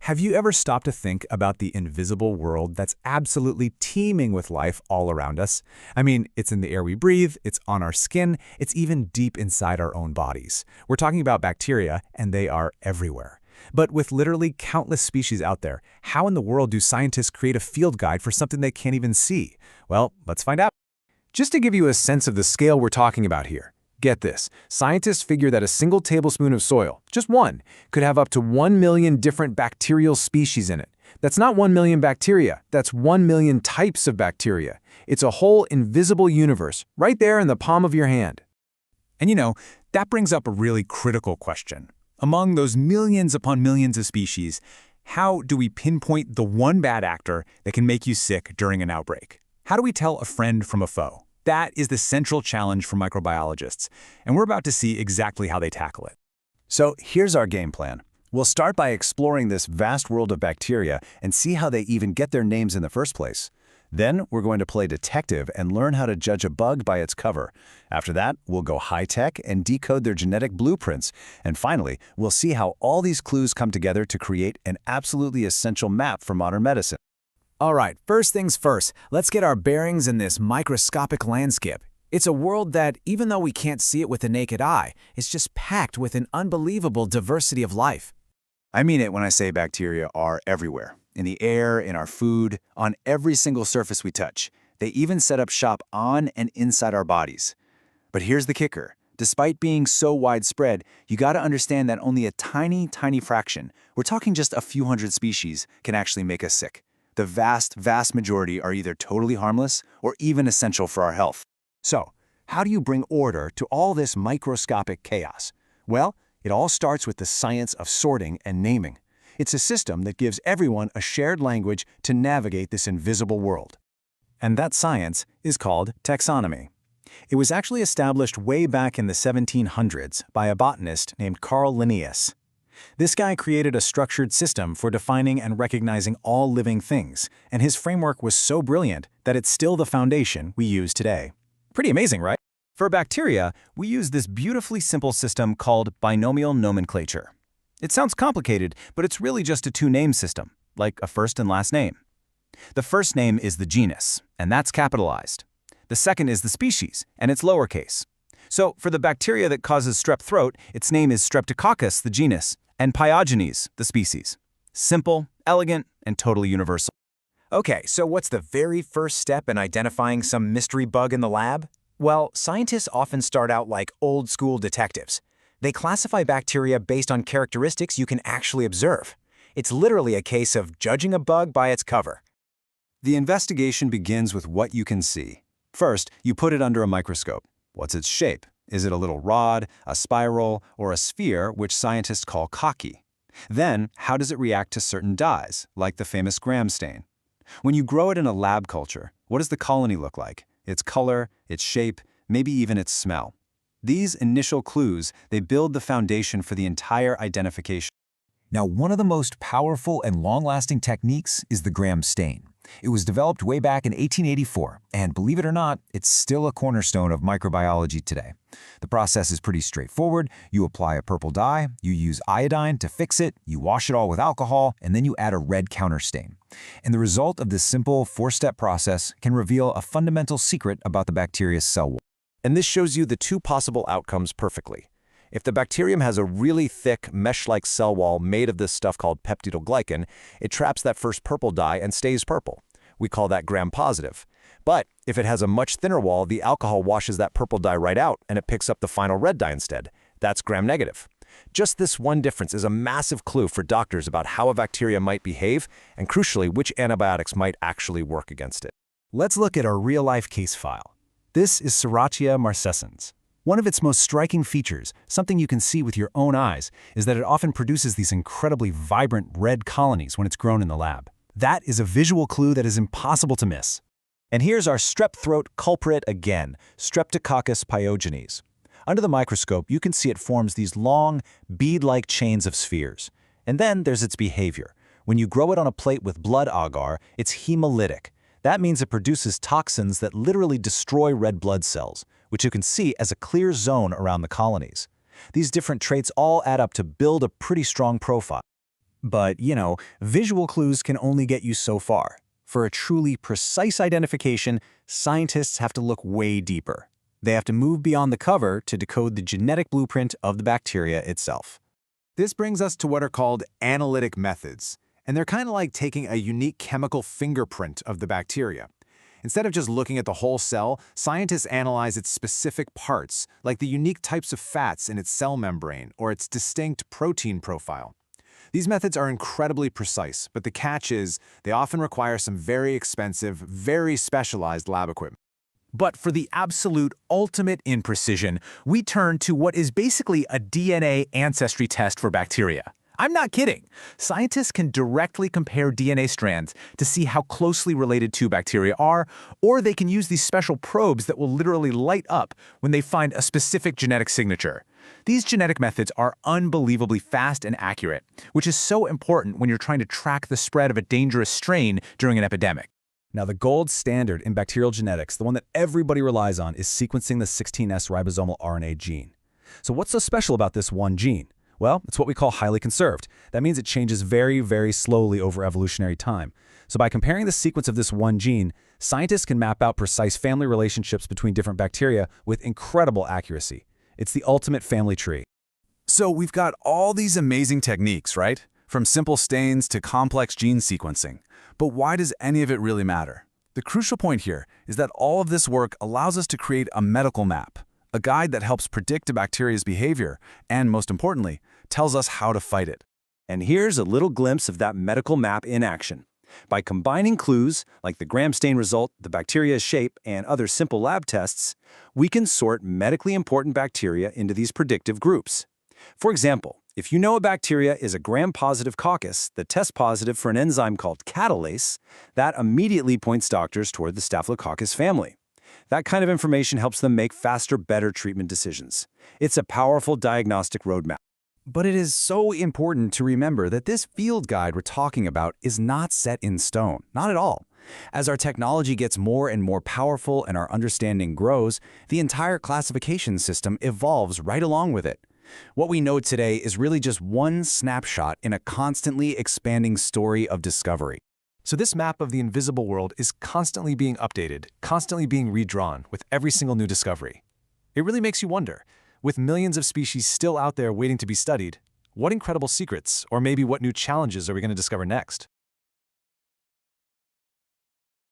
Have you ever stopped to think about the invisible world that's absolutely teeming with life all around us? I mean, it's in the air we breathe, it's on our skin, it's even deep inside our own bodies. We're talking about bacteria, and they are everywhere. But with literally countless species out there, how in the world do scientists create a field guide for something they can't even see? Well, let's find out. Just to give you a sense of the scale we're talking about here, get this, scientists figure that a single tablespoon of soil, just one, could have up to 1 million different bacterial species in it. That's not 1 million bacteria, that's 1 million types of bacteria. It's a whole invisible universe, right there in the palm of your hand. And that brings up a really critical question. Among those millions upon millions of species, how do we pinpoint the one bad actor that can make you sick during an outbreak? How do we tell a friend from a foe? That is the central challenge for microbiologists, and we're about to see exactly how they tackle it. So here's our game plan. We'll start by exploring this vast world of bacteria and see how they even get their names in the first place. Then we're going to play detective and learn how to judge a bug by its cover. After that, we'll go high-tech and decode their genetic blueprints. And finally, we'll see how all these clues come together to create an absolutely essential map for modern medicine. All right, first things first, let's get our bearings in this microscopic landscape. It's a world that, even though we can't see it with the naked eye, is just packed with an unbelievable diversity of life. I mean it when I say bacteria are everywhere. In the air, in our food, on every single surface we touch. They even set up shop on and inside our bodies. But here's the kicker. Despite being so widespread, you gotta understand that only a tiny, tiny fraction, we're talking just a few hundred species, can actually make us sick. The vast, vast majority are either totally harmless or even essential for our health. So, how do you bring order to all this microscopic chaos? Well, it all starts with the science of sorting and naming. It's a system that gives everyone a shared language to navigate this invisible world. And that science is called taxonomy. It was actually established way back in the 1700s by a botanist named Carl Linnaeus. This guy created a structured system for defining and recognizing all living things, and his framework was so brilliant that it's still the foundation we use today. Pretty amazing, right? For bacteria, we use this beautifully simple system called binomial nomenclature. It sounds complicated, but it's really just a two-name system, like a first and last name. The first name is the genus, and that's capitalized. The second is the species, and it's lowercase. So for the bacteria that causes strep throat, its name is Streptococcus, the genus, and Pyogenes, the species. Simple, elegant, and totally universal. Okay, so what's the very first step in identifying some mystery bug in the lab? Well, scientists often start out like old-school detectives. They classify bacteria based on characteristics you can actually observe. It's literally a case of judging a bug by its cover. The investigation begins with what you can see. First, you put it under a microscope. What's its shape? Is it a little rod, a spiral, or a sphere, which scientists call cocky? Then, how does it react to certain dyes, like the famous Gram stain? When you grow it in a lab culture, what does the colony look like? Its color, its shape, maybe even its smell. These initial clues, they build the foundation for the entire identification. Now, one of the most powerful and long-lasting techniques is the Gram stain. It was developed way back in 1884, and believe it or not, it's still a cornerstone of microbiology today. The process is pretty straightforward. You apply a purple dye, you use iodine to fix it, you wash it all with alcohol, and then you add a red counterstain. And the result of this simple four-step process can reveal a fundamental secret about the bacteria's cell wall. And this shows you the two possible outcomes perfectly. If the bacterium has a really thick, mesh-like cell wall made of this stuff called peptidoglycan, it traps that first purple dye and stays purple. We call that gram-positive. But if it has a much thinner wall, the alcohol washes that purple dye right out and it picks up the final red dye instead. That's gram-negative. Just this one difference is a massive clue for doctors about how a bacteria might behave and, crucially, which antibiotics might actually work against it. Let's look at our real-life case file. This is Serratia marcescens. One of its most striking features, something you can see with your own eyes, is that it often produces these incredibly vibrant red colonies when it's grown in the lab. That is a visual clue that is impossible to miss. And here's our strep throat culprit again, Streptococcus pyogenes. Under the microscope, you can see it forms these long, bead-like chains of spheres. And then there's its behavior. When you grow it on a plate with blood agar, it's hemolytic. That means it produces toxins that literally destroy red blood cells, which you can see as a clear zone around the colonies. These different traits all add up to build a pretty strong profile. But, visual clues can only get you so far. For a truly precise identification, scientists have to look way deeper. They have to move beyond the cover to decode the genetic blueprint of the bacteria itself. This brings us to what are called analytic methods, and they're kind of like taking a unique chemical fingerprint of the bacteria. Instead of just looking at the whole cell, scientists analyze its specific parts, like the unique types of fats in its cell membrane or its distinct protein profile. These methods are incredibly precise, but the catch is they often require some very expensive, very specialized lab equipment. But for the absolute ultimate in precision, we turn to what is basically a DNA ancestry test for bacteria. I'm not kidding. Scientists can directly compare DNA strands to see how closely related two bacteria are, or they can use these special probes that will literally light up when they find a specific genetic signature. These genetic methods are unbelievably fast and accurate, which is so important when you're trying to track the spread of a dangerous strain during an epidemic. Now, the gold standard in bacterial genetics, the one that everybody relies on, is sequencing the 16S ribosomal RNA gene. So what's so special about this one gene? Well, it's what we call highly conserved. That means it changes very, very slowly over evolutionary time. So by comparing the sequence of this one gene, scientists can map out precise family relationships between different bacteria with incredible accuracy. It's the ultimate family tree. So we've got all these amazing techniques, right? From simple stains to complex gene sequencing. But why does any of it really matter? The crucial point here is that all of this work allows us to create a medical map, a guide that helps predict a bacteria's behavior and, most importantly, tells us how to fight it. And here's a little glimpse of that medical map in action. By combining clues, like the gram stain result, the bacteria's shape, and other simple lab tests, we can sort medically important bacteria into these predictive groups. For example, if you know a bacteria is a gram-positive coccus that tests positive for an enzyme called catalase, that immediately points doctors toward the Staphylococcus family. That kind of information helps them make faster, better treatment decisions. It's a powerful diagnostic roadmap. But it is so important to remember that this field guide we're talking about is not set in stone, not at all. As our technology gets more and more powerful and our understanding grows, the entire classification system evolves right along with it. What we know today is really just one snapshot in a constantly expanding story of discovery. So this map of the invisible world is constantly being updated, constantly being redrawn with every single new discovery. It really makes you wonder, with millions of species still out there waiting to be studied, what incredible secrets, or maybe what new challenges are we going to discover next?